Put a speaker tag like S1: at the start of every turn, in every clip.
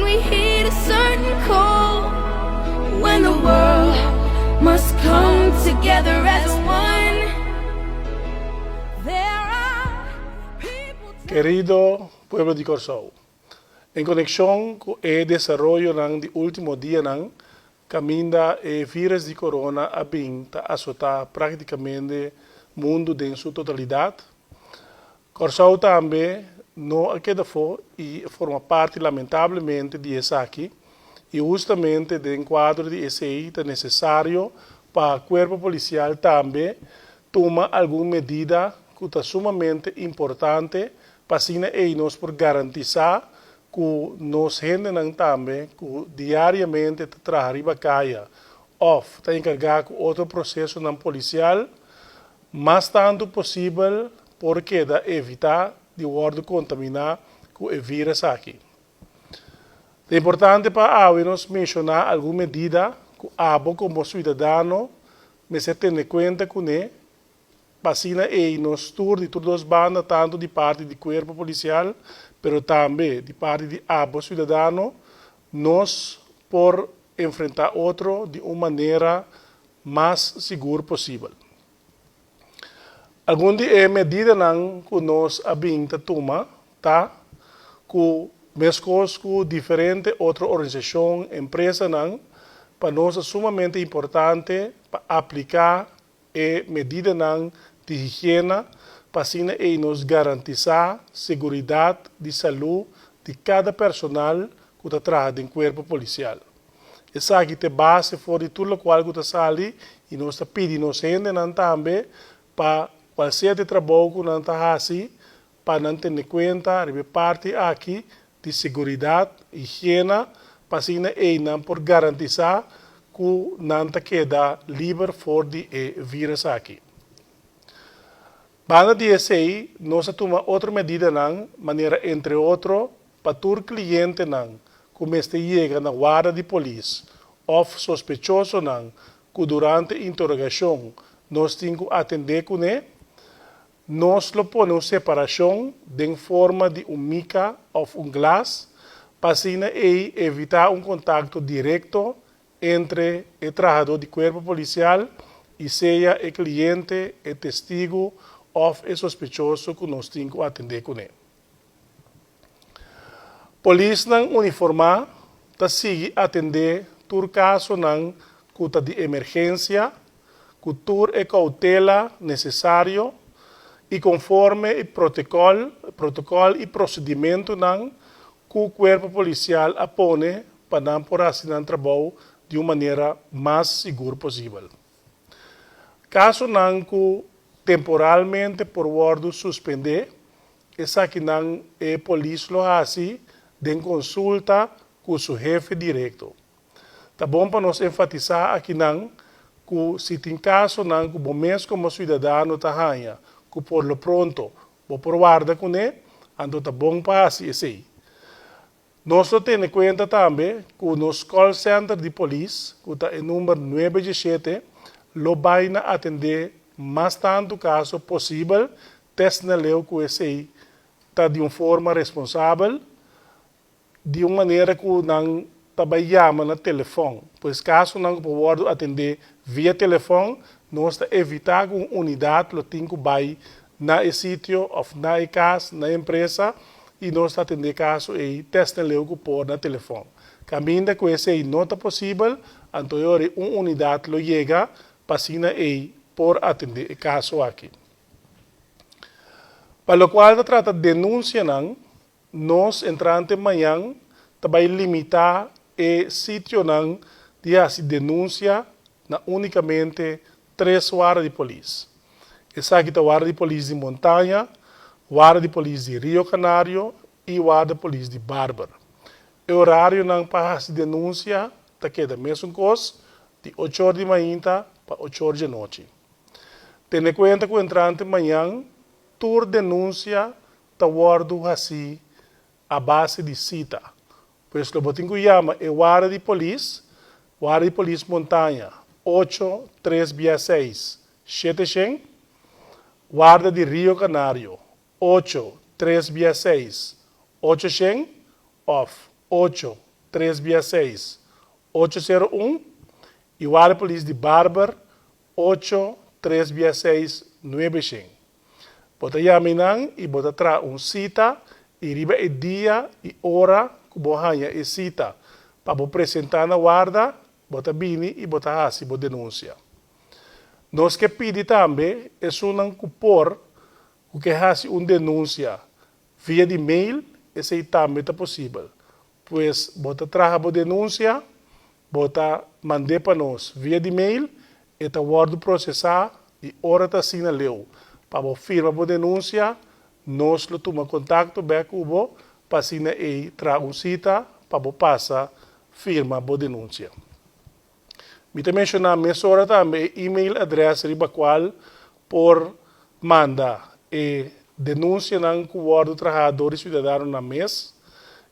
S1: we heed a certain call when the world must come together as one. There are people.
S2: Querido pueblo de Corsou, em conexão com o desenvolvimento do último dia, caminha o vírus de corona a bem a assustar praticamente o mundo em sua totalidade. Corsou também não queda fora e forma parte, lamentavelmente, disso aqui. E justamente do enquadro de esse é necessário para o corpo policial também tomar alguma medida que é sumamente importante para nós por garantizar que nós gente também que diariamente trabalha caia ou está encarregado com outro processo não policial, mas tanto possível porque da evitar de ordem contaminar com o vírus aqui. É importante para nós mencionar alguma medida que abo como cidadão me se tem conta com ele, vacina e nos tour de todas as bandas, tanto de parte do corpo policial, mas também de parte de abo cidadão, nós por enfrentar outro de uma maneira mais segura possível. Algumas medidas que nós abrimos a tomar, tá? Que mescos com diferentes outras organizações, empresas, para nós é sumamente importante para aplicar medidas de higiene para nos garantizar a segurança de saúde de cada personal que trabalha no corpo policial. Essa aqui é a base de tudo o qual está sali e nós pedimos gente também para qualquer trabalho que não está assim, para não ter conta, parte aqui de segurança, higiene, para por garantizar que não queda livre fora de vírus aqui. Para DSI, nós tomamos outra medida, maneira entre outros, para todo cliente que chega na guarda de polícia ou sospechoso que durante a interrogação nós temos que atender com ele, nós lo ponemos separação em forma de mica ou glass para evitar contato direto entre o trabalhador do corpo policial e seja o cliente, o testigo ou o sospechoso que nós temos que atender com ele. Polícia uniformada sigue atender todo caso que está de emergência, que toda a cautela necessário e conforme o protocolo e procedimento que o corpo policial apone para por assinar trabalho de uma maneira mais segura possível. Caso que temporalmente por ordem suspender, essa que é polícia lo assim, de consulta com o seu chefe direto. Tá bom para nós enfatizar aqui que se tem caso que bom mesmo como cidadão tá que por lo pronto vou provar com ele, então tá bom para assim. Nós temos em conta também que o nosso call center de polícia, que está em número 97, lo vai atender mais tanto caso possível, teste na lei que esse está de uma forma responsável, de uma maneira que não também chama no telefone. Pois caso não pode atender via telefone, nós evitar que uma unidade lo tenha que vai na sítio ou na casa, na empresa, e nós atender caso e teste leu que pode no telefone. Caminha com esse não é possível, então uma unidade lo chega para por atender o caso aqui. Para o qual trata de denúncia, nós entrante amanhã também limitar o sítio de essa denúncia na unicamente 3 horas de polícia. Essa aqui é a guarda de polícia de Montanha, guarda de polícia de Rio Canário e guarda de polícia de Bárbara. O horário para essa denúncia está queda mesmo coisa de 8 horas de manhã para 8 horas de noite. Tendo em conta que o entrante amanhã, toda denúncia está guardado assim a base de cita. Pois o botinho chama é guarda de polícia Montanha 8366 700, guarda de Rio Canário 8366 800 off 8-366 801 e o Wara Police de Barber 8-366 95. Bota yaminang e bota tra cita e riba e dia e hora que bohanha e cita para apresentar na guarda, bota bini e bota hasi, bota denúncia. Nós que pedi também é um cupor o que hasi denúncia via de mail, esse também é possível. Pois bota traga a denúncia, bota mandar para nós via de mail, e tá guardo processar e hora tá assina leu. Para firma a denúncia, nós lo toma contato back ubo para assina e traga cita para passar firma a denúncia. Me também mencionar nessa hora também e-mail address riba qual por manda e denúncia não guardo trabalhadores cidadãos na mês.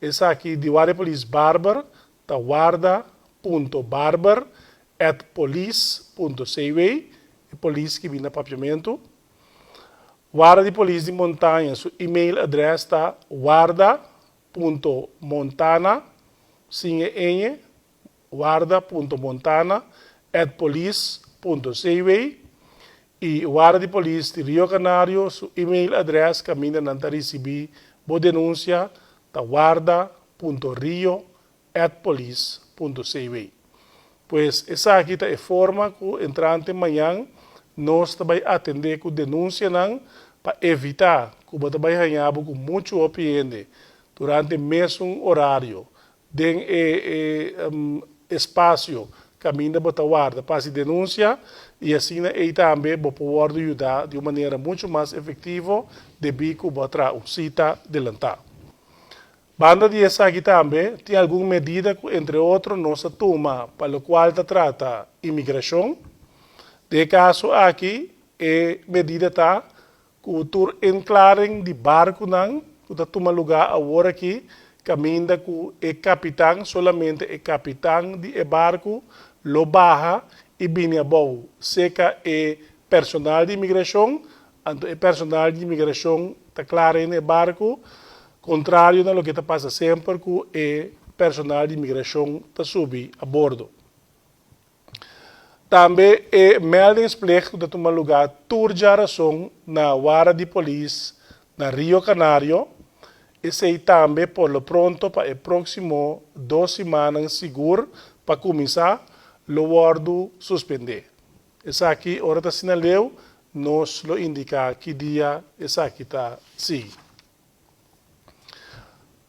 S2: Essa aqui de Wara Police Barber, tá guarda.barber@police.cw, e police que vem na papiamento. Wara de Police de Montanha, seu e-mail address está guarda.montana, sem enhe, guarda.montana@police.cw, e Wara de Police de Rio Canário, seu e-mail address caminha na receber boa denúncia, está guarda.rio@police.cw. Pois essa aqui é a forma que entrante amanhã nós também atender com denúncia não para evitar que você vai ganhar com muito opinião durante o mesmo horário, tem espaço caminho para guarda para denúncia e assim aí também pode ajudar de uma maneira muito mais efetiva de que você cita adelantar. Banda de essa aqui também tem alguma medida que, entre outros, nós toma para o qual trata imigração. De caso aqui, a medida está que o tour enclarem de barco não, que toma lugar agora aqui, caminha que o capitão, somente o capitão de barco, lo baja e vem a bom. Seca é personal de imigração, então o personal de imigração está claro no barco, contrário a lo que está passa sempre que o personal de imigração está subi a bordo. Também é meldingsplicht que toma lugar tour de aração na Wara de Police na Rio Canário. Esse também por lo pronto para o próximo 2 semanas seguro para começar o guardo suspender. Essa aqui, hora está sinaleu, nos lo indica que dia essa aqui está sim.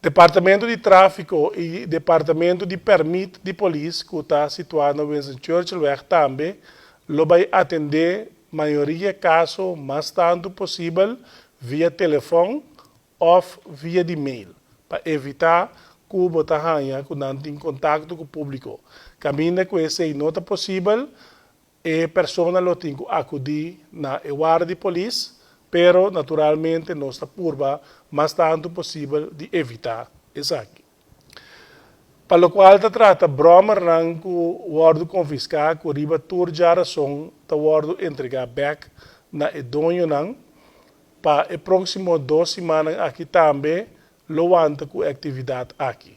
S2: Departamento de Tráfico e Departamento de Permit de Polícia, que está situado no Winston Churchill Weg também, lo vai atender maioria caso, mais tanto possível, via telefone ou via de e-mail, para evitar que o botahanha que não tem contato com o público. Caminha com esse nota possível, a pessoa lo tem que acudir na guarda de polícia, pero naturalmente nós está curva mais tanto possível de evitar isso aqui. Para o qual se trata broma não que o guarda confiscar, que o riba tour de aração, o guarda entregar back na edonho não, para o próximo 2 semanas aqui também, lo anta com atividade aqui.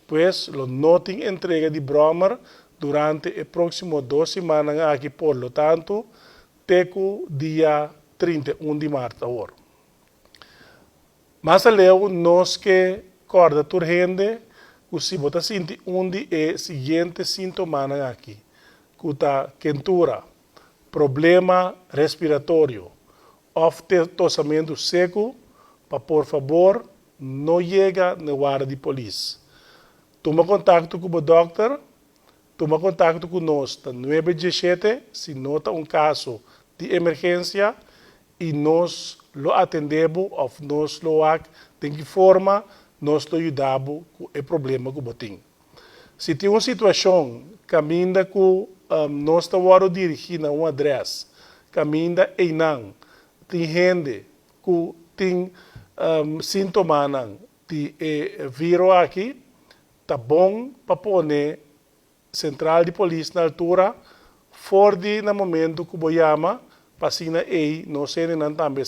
S2: Pois, lo notem entrega de broma durante o próximo 2 semanas aqui, por lo tanto, teco dia 31 de março agora. Mas além nós que corda turgente, que se você sente de seguinte sintoma aqui, que está quentura, problema respiratório, ou tossamento seco, para por favor não chega na guarda de polícia. Toma contato com o doutor, toma contato com nós, no 917, se nota caso de emergência, e nós lo atendemos, ou nós lo tem que forma, nós lo ajudamos com o problema que você tem. Se tem uma situação, caminha que nós estamos dirigindo a um endereço, caminha e não, tem gente que tem sintomas de vírus aqui, tá bom para pôr central de polícia na altura, fora no momento que você chama, passina aí, não sei nem também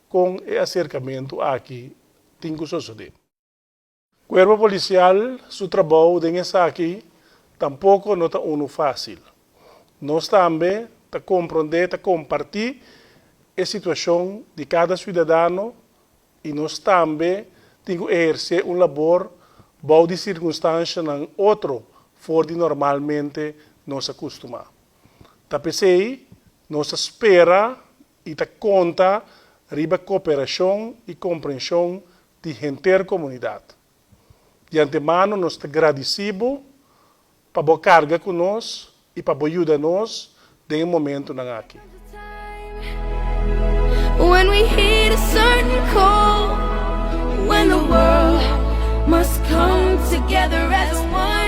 S2: com o acercamento aqui, tem que suceder. Cuerpo policial, su trabajo de aqui, tampoco no está uno fácil. Nós também está compreender, está compartir a situação de cada cidadão e nós também temos que exercer um labor bom de circunstância em outro fora de normalmente nós acostumamos. Tá pensei, nós espera e tá conta riba cooperação e compreensão de gente da comunidade. De antemano, nós estamos agradecidos para a carga conosco e para ajudar nós em momento aqui.
S1: When we hit a certain call, when the world must come together as one.